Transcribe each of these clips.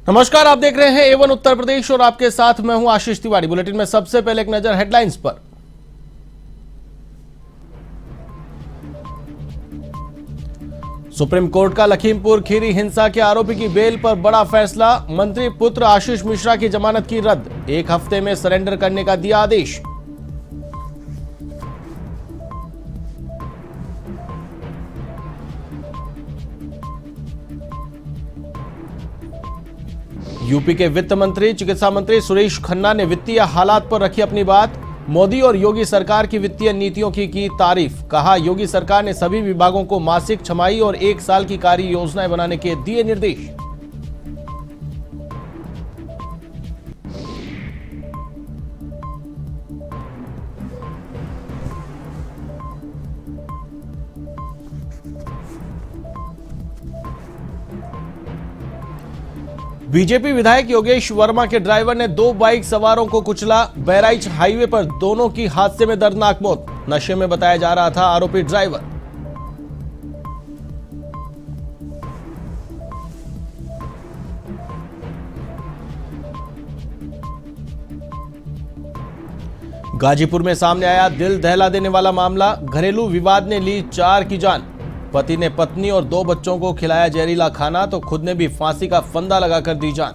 नमस्कार, आप देख रहे हैं एवन उत्तर प्रदेश और आपके साथ मैं हूं आशीष तिवारी। बुलेटिन में सबसे पहले एक नजर हेडलाइंस पर। सुप्रीम कोर्ट का लखीमपुर खीरी हिंसा के आरोपी की बेल पर बड़ा फैसला। मंत्री पुत्र आशीष मिश्रा की जमानत की रद्द, 1 हफ्ते में सरेंडर करने का दिया आदेश। यूपी के वित्त मंत्री चिकित्सा मंत्री सुरेश खन्ना ने वित्तीय हालात पर रखी अपनी बात। मोदी और योगी सरकार की वित्तीय नीतियों की तारीफ। कहा, योगी सरकार ने सभी विभागों को मासिक, छमाही और 1 साल की कार्य योजनाएं बनाने के दिए निर्देश। बीजेपी विधायक योगेश वर्मा के ड्राइवर ने 2 बाइक सवारों को कुचला। बहराइच हाईवे पर दोनों की हादसे में दर्दनाक मौत। नशे में बताया जा रहा था आरोपी ड्राइवर। गाजीपुर में सामने आया दिल दहला देने वाला मामला। घरेलू विवाद ने ली 4 की जान। पति ने पत्नी और 2 बच्चों को खिलाया जहरीला खाना तो खुद ने भी फांसी का फंदा लगाकर दी जान।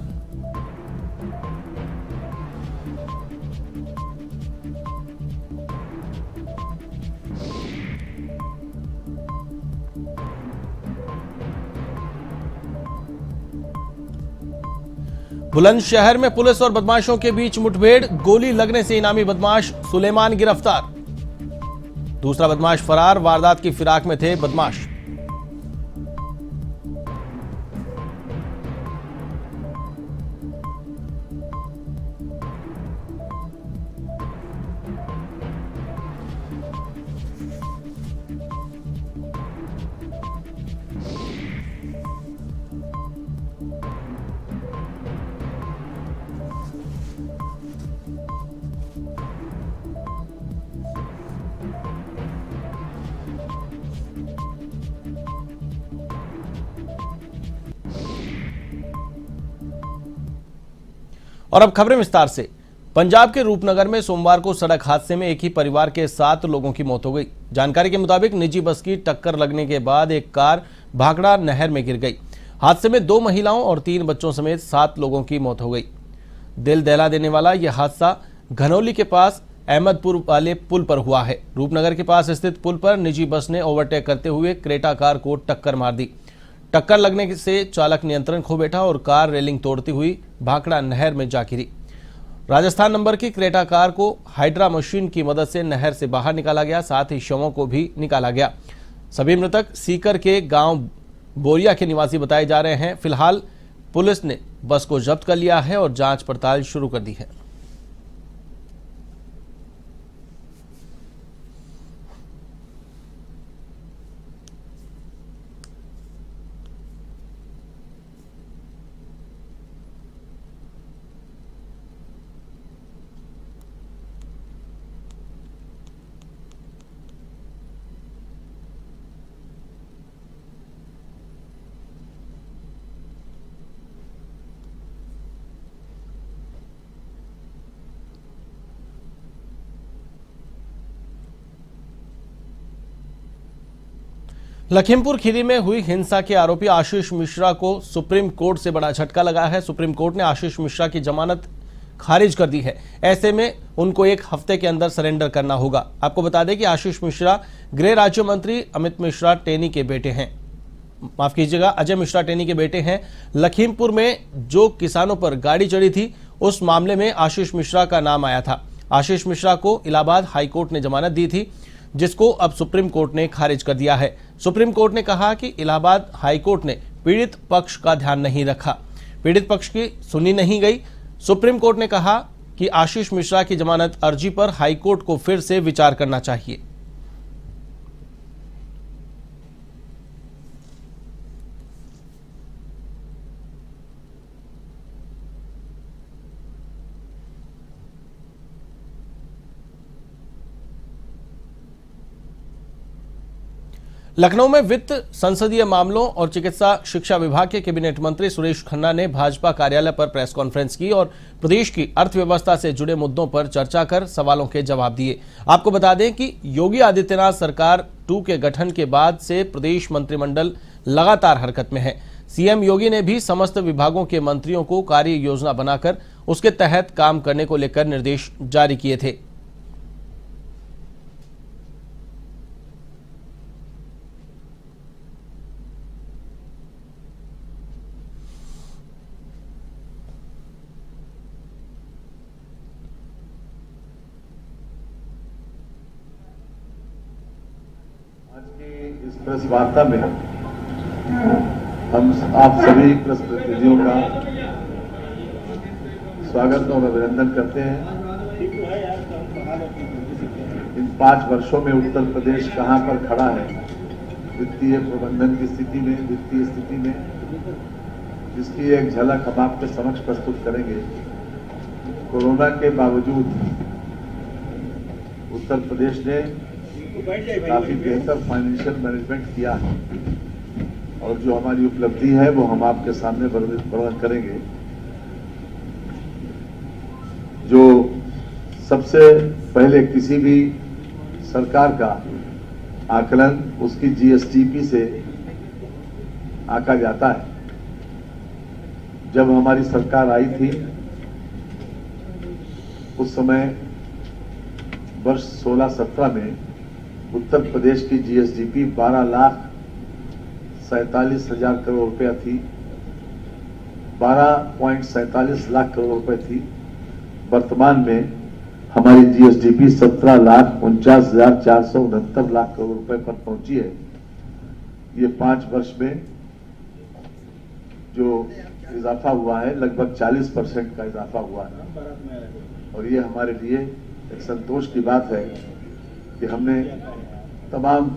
बुलंदशहर में पुलिस और बदमाशों के बीच मुठभेड़। गोली लगने से इनामी बदमाश सुलेमान गिरफ्तार। दूसरा बदमाश फरार। वारदात की फिराक में थे बदमाश। और अब खबरें विस्तार से। पंजाब के रूपनगर में सोमवार को सड़क हादसे में एक ही परिवार के 7 लोगों की मौत हो गई। जानकारी के मुताबिक निजी बस की टक्कर लगने के बाद एक कार भाखड़ा नहर में गिर गई। हादसे में 2 महिलाओं और 3 बच्चों समेत 7 लोगों की मौत हो गई। दिल दहला देने वाला यह हादसा घनौली के पास अहमदपुर वाले पुल पर हुआ है। रूपनगर के पास स्थित पुल पर निजी बस ने ओवरटेक करते हुए क्रेटा कार को टक्कर मार दी। टक्कर लगने से चालक नियंत्रण खो बैठा और कार रेलिंग तोड़ती हुई भाखड़ा नहर में जा गिरी। राजस्थान नंबर की क्रेटा कार को हाइड्रा मशीन की मदद से नहर से बाहर निकाला गया, साथ ही शवों को भी निकाला गया। सभी मृतक सीकर के गांव बोरिया के निवासी बताए जा रहे हैं। फिलहाल पुलिस ने बस को जब्त कर लिया है और जांच पड़ताल शुरू कर दी है। लखीमपुर खीरी में हुई हिंसा के आरोपी आशीष मिश्रा को सुप्रीम कोर्ट से बड़ा झटका लगा है। सुप्रीम कोर्ट ने आशीष मिश्रा की जमानत खारिज कर दी है। ऐसे में उनको 1 हफ्ते के अंदर सरेंडर करना होगा। आपको बता दें कि आशीष मिश्रा गृह राज्य मंत्री अमित मिश्रा टेनी के बेटे हैं। माफ कीजिएगा, अजय मिश्रा टेनी के बेटे हैं। लखीमपुर में जो किसानों पर गाड़ी चढ़ी थी उस मामले में आशीष मिश्रा का नाम आया था। आशीष मिश्रा को इलाहाबाद हाईकोर्ट ने जमानत दी थी, जिसको अब सुप्रीम कोर्ट ने खारिज कर दिया है। सुप्रीम कोर्ट ने कहा कि इलाहाबाद हाईकोर्ट ने पीड़ित पक्ष का ध्यान नहीं रखा, पीड़ित पक्ष की सुनी नहीं गई। सुप्रीम कोर्ट ने कहा कि आशीष मिश्रा की जमानत अर्जी पर हाईकोर्ट को फिर से विचार करना चाहिए। लखनऊ में वित्त, संसदीय मामलों और चिकित्सा शिक्षा विभाग के कैबिनेट मंत्री सुरेश खन्ना ने भाजपा कार्यालय पर प्रेस कॉन्फ्रेंस की और प्रदेश की अर्थव्यवस्था से जुड़े मुद्दों पर चर्चा कर सवालों के जवाब दिए। आपको बता दें कि योगी आदित्यनाथ सरकार 2 के गठन के बाद से प्रदेश मंत्रिमंडल लगातार हरकत में है। सीएम योगी ने भी समस्त विभागों के मंत्रियों को कार्य योजना बनाकर उसके तहत काम करने को लेकर निर्देश जारी किए थे। आज की इस प्रेस वार्ता में हम आप सभी प्रेस प्रतिनिधियों का स्वागत और अभिनंदन करते हैं। इन 5 वर्षों में उत्तर प्रदेश कहां पर खड़ा है वित्तीय प्रबंधन की स्थिति में, वित्तीय स्थिति में, जिसकी एक झलक हम आपके समक्ष प्रस्तुत करेंगे। कोरोना के बावजूद उत्तर प्रदेश ने काफी बेहतर फाइनेंशियल मैनेजमेंट किया है और जो हमारी उपलब्धि है वो हम आपके सामने वर्णन करेंगे। जो सबसे पहले किसी भी सरकार का आकलन उसकी जीएसटीपी से आंका जाता है। जब हमारी सरकार आई थी उस समय वर्ष 16-17 में उत्तर प्रदेश की जीएसडीपी 12,47,000 करोड़ रुपया थी, 12.47 लाख करोड़ रुपए थी। वर्तमान में हमारी जीएसडीपी 17,49,469 लाख करोड़ रुपए पर पहुंची है। ये 5 वर्ष में जो इजाफा हुआ है लगभग 40% का इजाफा हुआ है और ये हमारे लिए एक संतोष की बात है कि हमने तमाम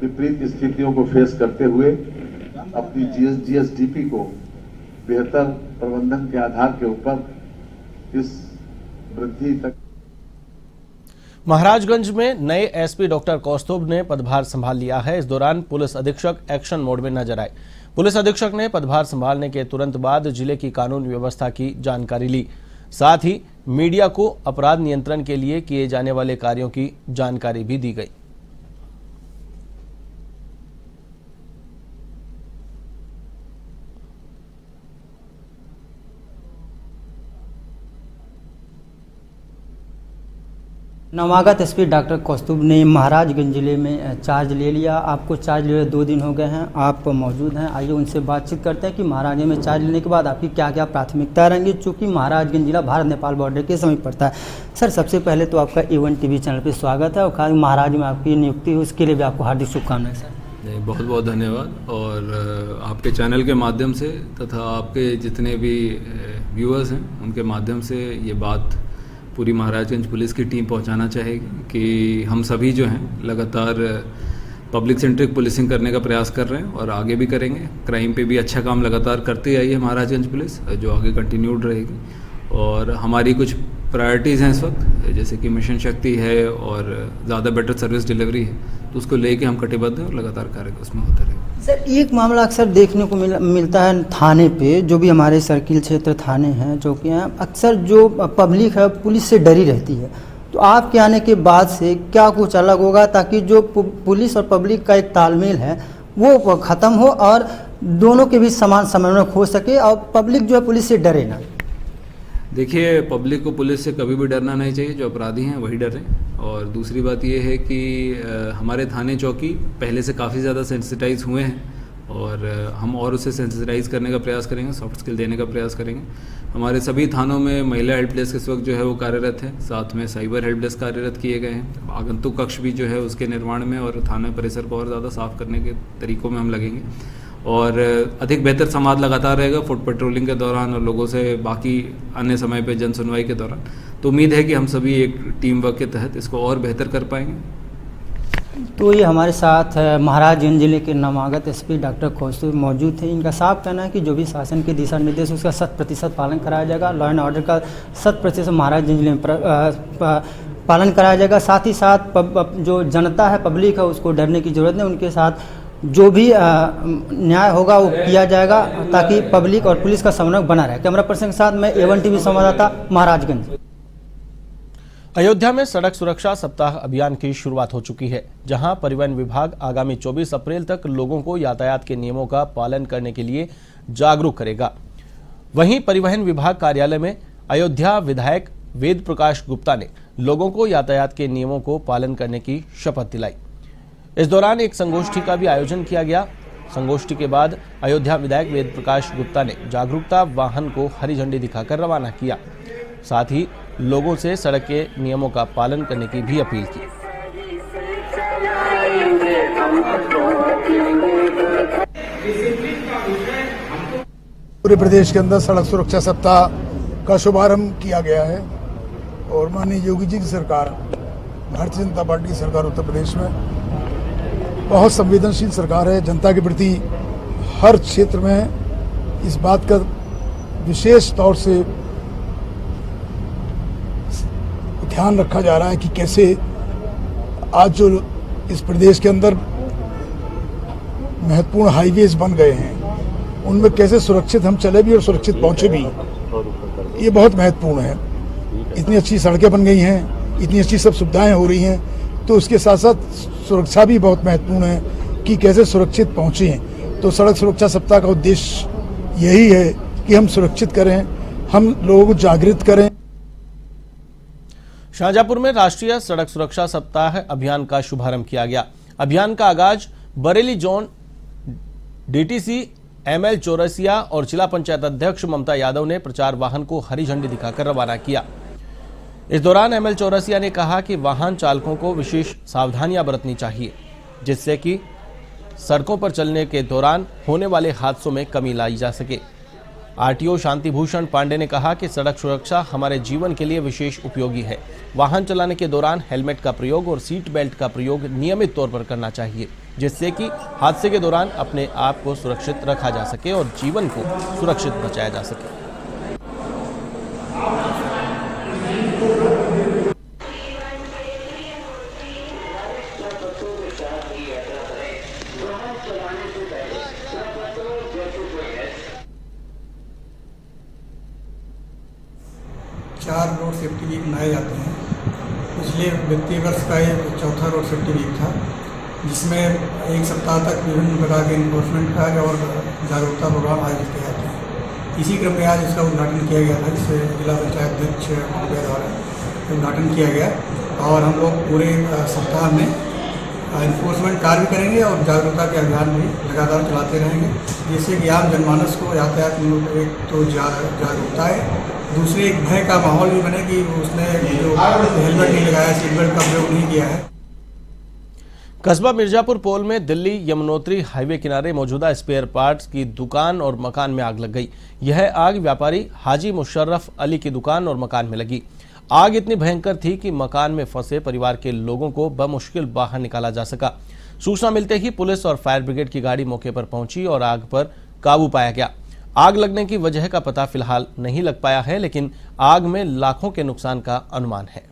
विपरीत स्थितियों को फेस करते हुए अपनी जीएसडीपी को बेहतर प्रबंधन के आधार के ऊपर इस वृद्धि तक। महाराजगंज में नए एसपी डॉक्टर कौस्तुभ ने पदभार संभाल लिया है। इस दौरान पुलिस अधीक्षक एक्शन मोड में नजर आए। पुलिस अधीक्षक ने पदभार संभालने के तुरंत बाद जिले की कानून व्यवस्था की जानकारी ली। साथ ही मीडिया को अपराध नियंत्रण के लिए किए जाने वाले कार्यों की जानकारी भी दी गई। नवागत एसपी डॉक्टर कौस्तुभ ने महाराजगंज जिले में चार्ज ले लिया। आपको चार्ज ले 2 दिन हो गए हैं, आप मौजूद हैं। आइए उनसे बातचीत करते हैं कि महाराजगंज में चार्ज लेने के बाद आपकी क्या क्या प्राथमिकता रहेंगी, चूँकि महाराजगंज जिला भारत नेपाल बॉर्डर के समीप पड़ता है। सर, सबसे पहले तो आपका A1 टीवी चैनल पर स्वागत है और खास महाराज में आपकी नियुक्ति हुई उसके लिए भी आपको हार्दिक शुभकामनाएं। सर बहुत बहुत धन्यवाद और आपके चैनल के माध्यम से तथा आपके जितने भी व्यूअर्स हैं उनके माध्यम से ये बात पूरी महाराजगंज पुलिस की टीम पहुंचाना चाहेगी कि हम सभी जो हैं लगातार पब्लिक सेंट्रिक पुलिसिंग करने का प्रयास कर रहे हैं और आगे भी करेंगे। क्राइम पे भी अच्छा काम लगातार करती आई है महाराजगंज पुलिस, जो आगे कंटिन्यूड रहेगी। और हमारी कुछ प्रायोरिटीज़ हैं इस वक्त, जैसे कि मिशन शक्ति है और ज़्यादा बेटर सर्विस डिलीवरी है, तो उसको लेके हम कटिबद्ध हैं और लगातार कार्य उसमें होता रहेगा। सर, एक मामला अक्सर देखने को मिलता है थाने पे, जो भी हमारे सर्किल क्षेत्र थाने हैं, चौकियाँ हैं, अक्सर जो पब्लिक है पुलिस से डरी रहती है। तो आपके आने के बाद से क्या कुछ अलग होगा ताकि जो पुलिस और पब्लिक का एक तालमेल है वो ख़त्म हो और दोनों के बीच समान समन्वय हो सके और पब्लिक जो है पुलिस से डरे ना? देखिए, पब्लिक को पुलिस से कभी भी डरना नहीं चाहिए, जो अपराधी हैं वही डरें। और दूसरी बात ये है कि हमारे थाने चौकी पहले से काफ़ी ज़्यादा सेंसिटाइज हुए हैं और हम और उसे सेंसिटाइज करने का प्रयास करेंगे, सॉफ्ट स्किल देने का प्रयास करेंगे। हमारे सभी थानों में महिला हेल्प डेस्क इस वक्त जो है वो कार्यरत है, साथ में साइबर हेल्प डेस्क कार्यरत किए गए हैं। आगंतुक कक्ष भी जो है उसके निर्माण में और थाना परिसर को और ज़्यादा साफ करने के तरीकों में हम लगेंगे और अधिक बेहतर संवाद लगातार रहेगा फुट पेट्रोलिंग के दौरान और लोगों से बाकी अन्य समय पे जन सुनवाई के दौरान। तो उम्मीद है कि हम सभी एक टीम वर्क के तहत इसको और बेहतर कर पाएंगे। तो ये हमारे साथ महाराजगंज जिले के नवागत एसपी डॉक्टर कौस्तुभ मौजूद थे। इनका साफ कहना है कि जो भी शासन के दिशा निर्देश उसका 100% पालन कराया जाएगा। लॉ एंड ऑर्डर का 100% महाराजगंज जिले में पालन कराया जाएगा। साथ ही साथ जो जनता है, पब्लिक है, उसको डरने की ज़रूरत नहीं। उनके साथ जो भी न्याय होगा वो किया जाएगा ताकि पब्लिक और पुलिस का समन्वय बना रहे। कैमरा पर्सन के साथ मैं A1 TV संवाददाता महाराजगंज। अयोध्या में सड़क सुरक्षा सप्ताह अभियान की शुरुआत हो चुकी है, जहां परिवहन विभाग आगामी 24 अप्रैल तक लोगों को यातायात के नियमों का पालन करने के लिए जागरूक करेगा। वहीं परिवहन विभाग कार्यालय में अयोध्या विधायक वेद प्रकाश गुप्ता ने लोगों को यातायात के नियमों को पालन करने की शपथ दिलाई। इस दौरान एक संगोष्ठी का भी आयोजन किया गया। संगोष्ठी के बाद अयोध्या विधायक वेद प्रकाश गुप्ता ने जागरूकता वाहन को हरी झंडी दिखाकर रवाना किया। साथ ही लोगों से सड़क के नियमों का पालन करने की भी अपील की। पूरे प्रदेश के अंदर सड़क सुरक्षा सप्ताह का शुभारंभ किया गया है और माननीय योगी जी की सरकार, भारतीय जनता पार्टी की सरकार उत्तर प्रदेश में बहुत संवेदनशील सरकार है। जनता के प्रति हर क्षेत्र में इस बात का विशेष तौर से ध्यान रखा जा रहा है कि कैसे आज जो इस प्रदेश के अंदर महत्वपूर्ण हाईवेज बन गए हैं उनमें कैसे सुरक्षित हम चले भी और सुरक्षित पहुंचे भी, ये बहुत महत्वपूर्ण है। इतनी अच्छी सड़कें बन गई हैं, इतनी अच्छी सब सुविधाएं हो रही हैं, तो उसके साथ साथ सुरक्षा भी बहुत महत्वपूर्ण है कि कैसे सुरक्षित पहुंचे। तो सड़क सुरक्षा सप्ताह का उद्देश्य यही है कि हम सुरक्षित करें, हम लोगों को जागृत करें। शाहजहांपुर में राष्ट्रीय सड़क सुरक्षा सप्ताह अभियान का शुभारंभ किया गया। अभियान का आगाज Bareilly zone DTC ML Chaurasia और जिला पंचायत अध्यक्ष ममता यादव ने प्रचार वाहन को हरी झंडी दिखाकर रवाना किया। इस दौरान ML चौरसिया ने कहा कि वाहन चालकों को विशेष सावधानियां बरतनी चाहिए, जिससे कि सड़कों पर चलने के दौरान होने वाले हादसों में कमी लाई जा सके। RTO शांति भूषण पांडे ने कहा कि सड़क सुरक्षा हमारे जीवन के लिए विशेष उपयोगी है। वाहन चलाने के दौरान हेलमेट का प्रयोग और सीट बेल्ट का प्रयोग नियमित तौर पर करना चाहिए, जिससे कि हादसे के दौरान अपने आप को सुरक्षित रखा जा सके और जीवन को सुरक्षित बचाया जा सके। चार रोड सेफ्टी वीक मनाए जाते हैं। पिछले वित्तीय वर्ष का ये चौथा रोड सेफ्टी वीक था, जिसमें एक सप्ताह तक विभिन्न प्रकार के इन्फोर्समेंट का और जागरूकता प्रोग्राम आयोजित किए जाते हैं। इसी क्रम में आज इसका उद्घाटन किया गया था, जिससे जिला पंचायत अध्यक्ष द्वारा उद्घाटन किया गया। और हम लोग पूरे सप्ताह में इन्फोर्समेंट कार्य भी करेंगे और जागरूकता के अभियान भी लगातार चलाते रहेंगे, जिससे कि आम जनमानस को यातायात नियमों को एक तो जागरूकता है, दूसरे एक भय का माहौल भी बने कि उसने जो हेलमेट नहीं लगाया, सीट बेल्ट का प्रयोग नहीं किया है। कस्बा मिर्जापुर पोल में दिल्ली यमुनोत्री हाईवे किनारे मौजूदा स्पेयर पार्ट्स की दुकान और मकान में आग लग गई। यह आग व्यापारी हाजी मुशर्रफ अली की दुकान और मकान में लगी। आग इतनी भयंकर थी कि मकान में फंसे परिवार के लोगों को बमुश्किल बाहर निकाला जा सका। सूचना मिलते ही पुलिस और फायर ब्रिगेड की गाड़ी मौके पर पहुंची और आग पर काबू पाया गया। आग लगने की वजह का पता फिलहाल नहीं लग पाया है, लेकिन आग में लाखों के नुकसान का अनुमान है।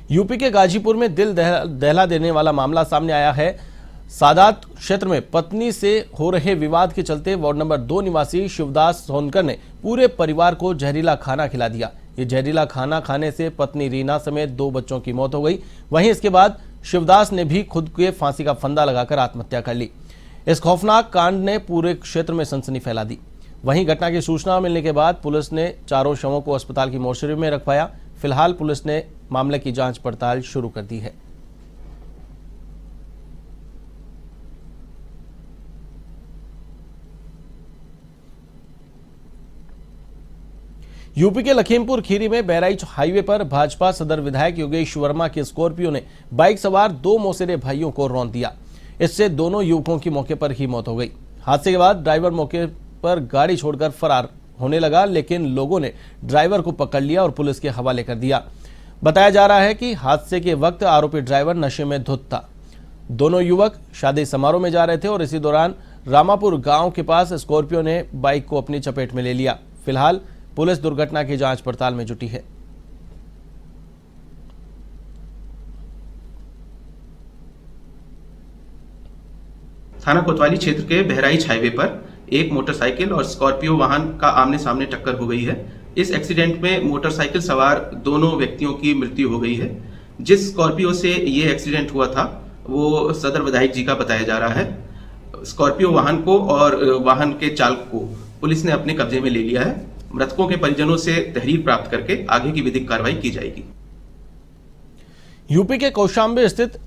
यूपी के गाजीपुर में दिल दहला देने वाला मामला सामने आया है। सादात क्षेत्र में पत्नी से हो रहे विवाद के चलते वार्ड नंबर 2 निवासी शिवदास सोनकर ने पूरे परिवार को जहरीला खाना खिला दिया। ये जहरीला खाना खाने से पत्नी रीना समेत 2 बच्चों की मौत हो गई। वहीं इसके बाद शिवदास ने भी खुद के फांसी का फंदा लगाकर आत्महत्या कर ली। इस खौफनाक कांड ने पूरे क्षेत्र में सनसनी फैला दी। वहीं घटना की सूचना मिलने के बाद पुलिस ने चारों शवों को अस्पताल की मोर्चरी में रखवाया। फिलहाल पुलिस ने मामले की जांच पड़ताल शुरू कर दी है। यूपी के लखीमपुर खीरी में बहराइच हाईवे पर भाजपा सदर विधायक योगेश वर्मा की स्कॉर्पियो ने बाइक सवार 2 मौसेरे भाइयों को रौंद दिया। इससे दोनों युवकों की मौके पर ही मौत हो गई। हादसे के बाद ड्राइवर मौके पर गाड़ी छोड़कर फरार होने लगा, लेकिन लोगों ने ड्राइवर को पकड़ लिया और पुलिस के हवाले कर दिया। बताया जा रहा है कि हादसे के वक्त आरोपी ड्राइवर नशे में धुत था। दोनों युवक शादी समारोह में जा रहे थे और इसी दौरान रामापुर गांव के पास स्कॉर्पियो ने बाइक को अपनी चपेट में ले लिया। फिलहाल पुलिस दुर्घटना की जांच पड़ताल में जुटी है। थाना कोतवाली क्षेत्र के बहराइच हाईवे पर एक मोटरसाइकिल और स्कॉर्पियो वाहन का आमने सामने टक्कर हो गई है। इस एक्सीडेंट में मोटरसाइकिल सवार दोनों व्यक्तियों की मृत्यु हो गई है। जिस स्कॉर्पियो से ये एक्सीडेंट हुआ था वो सदर विधायक जी का बताया जा रहा है। स्कॉर्पियो वाहन को और वाहन के चालक को पुलिस ने अपने कब्जे में ले लिया है। मृतकों के परिजनों से तहरीर प्राप्त करके आगे की विधिक कार्रवाई की जाएगी। यूपी के कौशाम्बी स्थित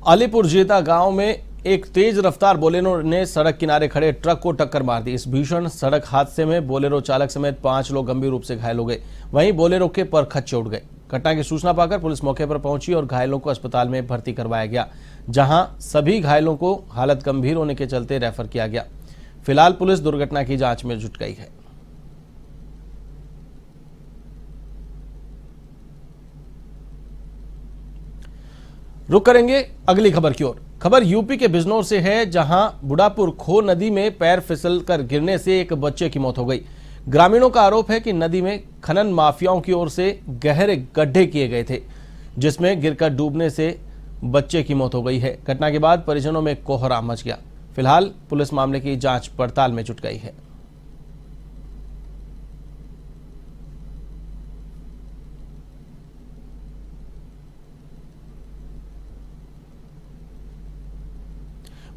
अलीपुर जेता गांव में एक तेज रफ्तार बोलेरो ने सड़क किनारे खड़े ट्रक को टक्कर मार दी। इस भीषण सड़क हादसे में बोलेरो चालक समेत 5 लोग गंभीर रूप से घायल हो गए। वहीं बोलेरो के पर खच्चे उड़ गए। घटना की सूचना पाकर पुलिस मौके पर पहुंची और घायलों को अस्पताल में भर्ती करवाया गया, जहां सभी घायलों को हालत गंभीर होने के चलते रेफर किया गया। फिलहाल पुलिस दुर्घटना की जांच में जुट गई है। रुक करेंगे अगली खबर की ओर। खबर यूपी के बिजनौर से है, जहां बुढ़ापुर खो नदी में पैर फिसलकर गिरने से एक बच्चे की मौत हो गई। ग्रामीणों का आरोप है कि नदी में खनन माफियाओं की ओर से गहरे गड्ढे किए गए थे, जिसमें गिरकर डूबने से बच्चे की मौत हो गई है। घटना के बाद परिजनों में कोहराम मच गया। फिलहाल पुलिस मामले की जांच पड़ताल में जुट गई है।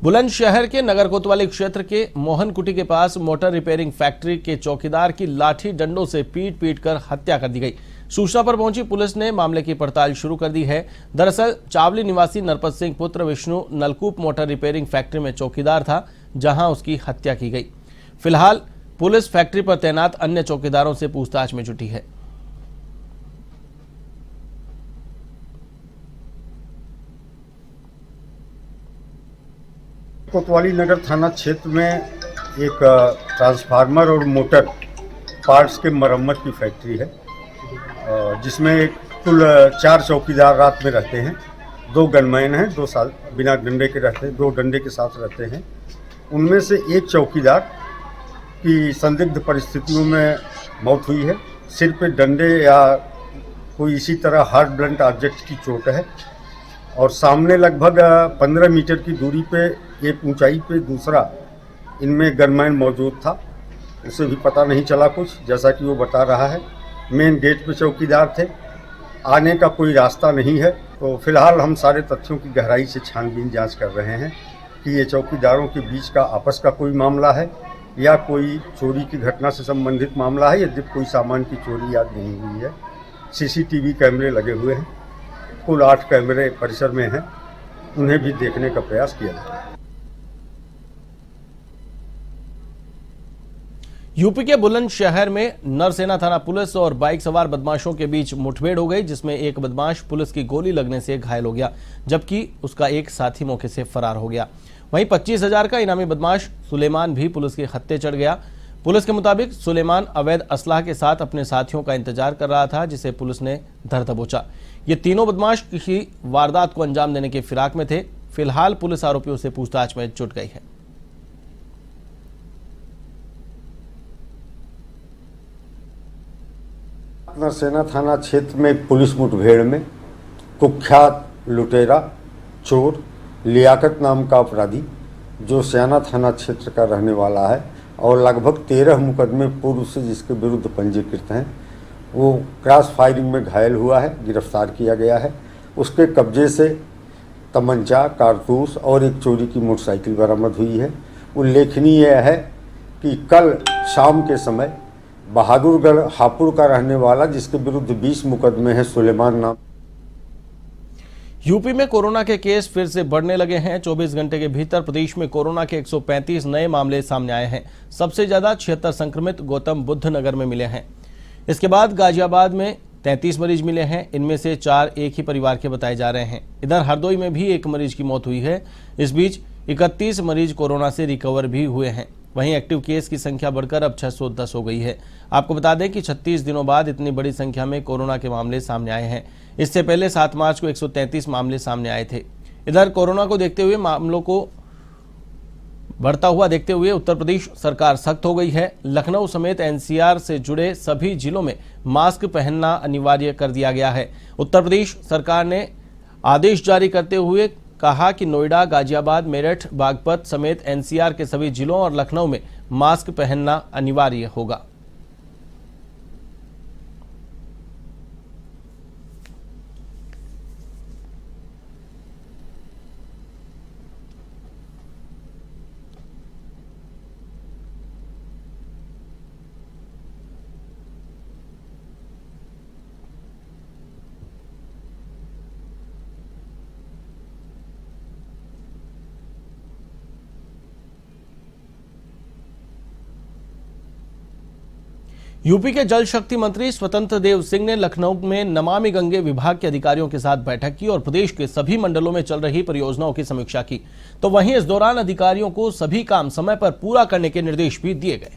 बुलंदशहर के नगर कोतवाली क्षेत्र के मोहनकुटी के पास मोटर रिपेयरिंग फैक्ट्री के चौकीदार की लाठी डंडों से पीट कर हत्या कर दी गई। सूचना पर पहुंची पुलिस ने मामले की पड़ताल शुरू कर दी है। दरअसल चावली निवासी नरपत सिंह पुत्र विष्णु नलकूप मोटर रिपेयरिंग फैक्ट्री में चौकीदार था, जहां उसकी हत्या की गई। फिलहाल पुलिस फैक्ट्री पर तैनात अन्य चौकीदारों से पूछताछ में जुटी है। कोतवाली नगर थाना क्षेत्र में एक ट्रांसफार्मर और मोटर पार्ट्स के मरम्मत की फैक्ट्री है, जिसमें कुल 4 चौकीदार रात में रहते हैं। 2 गनमैन हैं, 2 साल बिना डंडे के रहते हैं, 2 डंडे के साथ रहते हैं। उनमें से एक चौकीदार की संदिग्ध परिस्थितियों में मौत हुई है। सिर पे डंडे या कोई इसी तरह हार्ड ब्लंट ऑब्जेक्ट की चोट है और सामने लगभग 15 मीटर की दूरी पे एक ऊंचाई पे दूसरा इनमें गनमैन मौजूद था। उसे भी पता नहीं चला कुछ, जैसा कि वो बता रहा है। मेन गेट पे चौकीदार थे, आने का कोई रास्ता नहीं है। तो फिलहाल हम सारे तथ्यों की गहराई से छानबीन जांच कर रहे हैं कि ये चौकीदारों के बीच का आपस का कोई मामला है या कोई चोरी की घटना से संबंधित मामला है, यदि कोई सामान की चोरी याद नहीं हुई है। CCTV कैमरे लगे हुए हैं, कुल 8 कैमरे परिसर में हैं, उन्हें भी देखने का प्रयास किया जाए। यूपी के बुलंदशहर में नरसेना थाना पुलिस और बाइक सवार बदमाशों के बीच मुठभेड़ हो गई, जिसमें एक बदमाश पुलिस की गोली लगने से घायल हो गया, जबकि उसका एक साथी मौके से फरार हो गया। वहीं 25,000 का इनामी बदमाश सुलेमान भी पुलिस के हत्थे चढ़ गया। पुलिस के मुताबिक सुलेमान अवैध असलाह के साथ अपने साथियों का इंतजार कर रहा था, जिसे पुलिस ने धर दबोचा। ये तीनों बदमाश किसी वारदात को अंजाम देने के फिराक में थे। फिलहाल पुलिस आरोपियों से पूछताछ में जुट गई है। नरसेना थाना क्षेत्र में पुलिस मुठभेड़ में कुख्यात लुटेरा चोर लियाकत नाम का अपराधी, जो स्याना थाना क्षेत्र का रहने वाला है और लगभग 13 मुकदमे पूर्व से जिसके विरुद्ध पंजीकृत हैं, वो क्रॉस फायरिंग में घायल हुआ है, गिरफ्तार किया गया है। उसके कब्जे से तमंचा, कारतूस और एक चोरी की मोटरसाइकिल बरामद हुई है। उल्लेखनीय है कि कल शाम के समय बहादुरगढ़ हापुड़ का रहने वाला, जिसके विरुद्ध 20 मुकदमे हैं, सुलेमान नाम। यूपी में कोरोना के केस फिर से बढ़ने लगे हैं। 24 घंटे के भीतर प्रदेश में कोरोना के 135 नए मामले सामने आए हैं। सबसे ज्यादा 76 संक्रमित गौतम बुद्ध नगर में मिले हैं। इसके बाद गाजियाबाद में 33 मरीज मिले हैं। इनमें से 4 एक ही परिवार के बताए जा रहे हैं। इधर हरदोई में भी एक मरीज की मौत हुई है। इस बीच 31 मरीज कोरोना से रिकवर भी हुए हैं। वहीं एक्टिव केस की संख्या बढ़कर अब 610 हो गई है। आपको बता दें कि 36 दिनों बाद इतनी बड़ी संख्या में कोरोना के मामले सामने आए हैं। इससे पहले 7 मार्च को 133 मामले सामने आए थे। इधर कोरोना को देखते हुए मामलों को बढ़ता हुआ देखते हुए उत्तर प्रदेश सरकार सख्त हो गई है। लखनऊ समेत एनसीआर से जुड़े सभी जिलों में मास्क पहनना अनिवार्य कर दिया गया है। उत्तर प्रदेश सरकार ने आदेश जारी करते हुए कहा कि नोएडा, गाजियाबाद, मेरठ, बागपत समेत एनसीआर के सभी जिलों और लखनऊ में मास्क पहनना अनिवार्य होगा। यूपी के जल शक्ति मंत्री स्वतंत्र देव सिंह ने लखनऊ में नमामि गंगे विभाग के अधिकारियों के साथ बैठक की और प्रदेश के सभी मंडलों में चल रही परियोजनाओं की समीक्षा की। तो वहीं इस दौरान अधिकारियों को सभी काम समय पर पूरा करने के निर्देश भी दिए गए।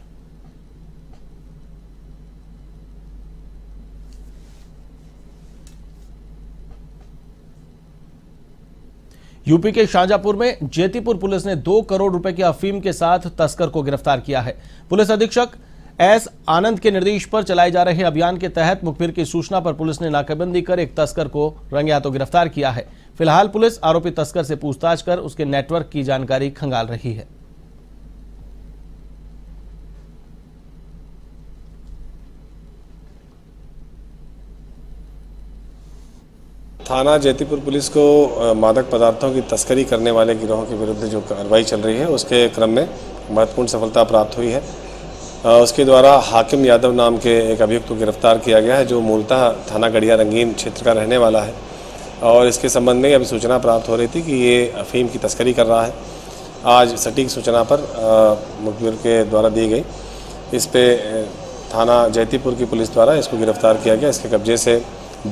यूपी के शाहजहांपुर में जेतीपुर पुलिस ने 2 करोड़ रुपए की अफीम के साथ तस्कर को गिरफ्तार किया है। पुलिस अधीक्षक एस आनंद के निर्देश पर चलाए जा रहे अभियान के तहत मुखबिर की सूचना पर पुलिस ने नाकाबंदी कर एक तस्कर को रंगे हाथों गिरफ्तार किया है। फिलहाल पुलिस आरोपी तस्कर से पूछताछ कर उसके नेटवर्क की जानकारी खंगाल रही है। थाना जैतीपुर पुलिस को मादक पदार्थों की तस्करी करने वाले गिरोह के विरुद्ध जो कार्रवाई चल रही है उसके क्रम में महत्वपूर्ण सफलता प्राप्त हुई है। उसके द्वारा हाकिम यादव नाम के एक अभियुक्त को गिरफ्तार किया गया है जो मूलतः थाना गढ़िया रंगीन क्षेत्र का रहने वाला है और इसके संबंध में अभी सूचना प्राप्त हो रही थी कि ये अफीम की तस्करी कर रहा है। आज सटीक सूचना पर मुखबिर के द्वारा दी गई इस पे थाना जैतीपुर की पुलिस द्वारा इसको गिरफ्तार किया गया। इसके कब्जे से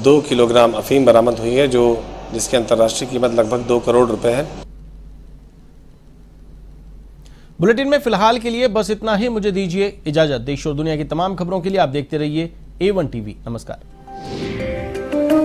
2 किलोग्राम अफीम बरामद हुई है जिसकी अंतर्राष्ट्रीय कीमत लगभग 2 करोड़ रुपए है। बुलेटिन में फिलहाल के लिए बस इतना ही। मुझे दीजिए इजाजत। देश और दुनिया की तमाम खबरों के लिए आप देखते रहिए A1 टीवी। नमस्कार।